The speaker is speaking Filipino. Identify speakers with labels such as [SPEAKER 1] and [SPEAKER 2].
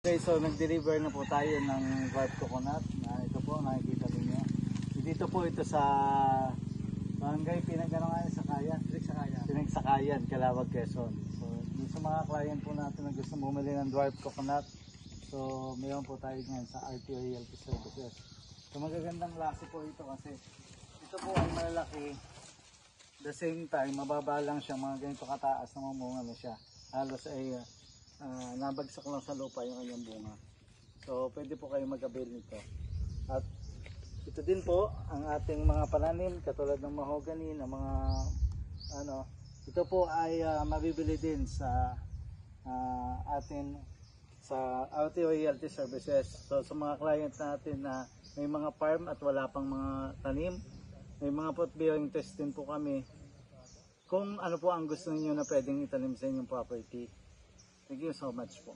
[SPEAKER 1] Okay, so nag-deliver na po tayo ng dwarf coconut na ito po, nakikita niyo. Dito po ito sa Barangay Sakayan. Sakayan, Calawag, Quezon. So, dito sa mga client po natin na gusto bumili ng dwarf coconut, so mayroon po tayo ngayon sa RTO Realty Services. So magagandang klase po ito kasi ito po ay malaki. The same time, mababa lang siya, mga ganito kataas na mamunga na siya. Halos ay nabagsak lang sa lupa yung kanyang bunga. So pwede po kayo mag-avail nito. At ito din po ang ating mga pananim katulad ng mahogany, ng mga ito po ay mabibili din sa atin sa RTO Realty Services. So sa mga client natin na may mga farm at wala pang mga tanim, may mga pot bearing test din po kami. Kung ano po ang gusto niyo na pwedeng itanim sa inyong property. Thank you so much po.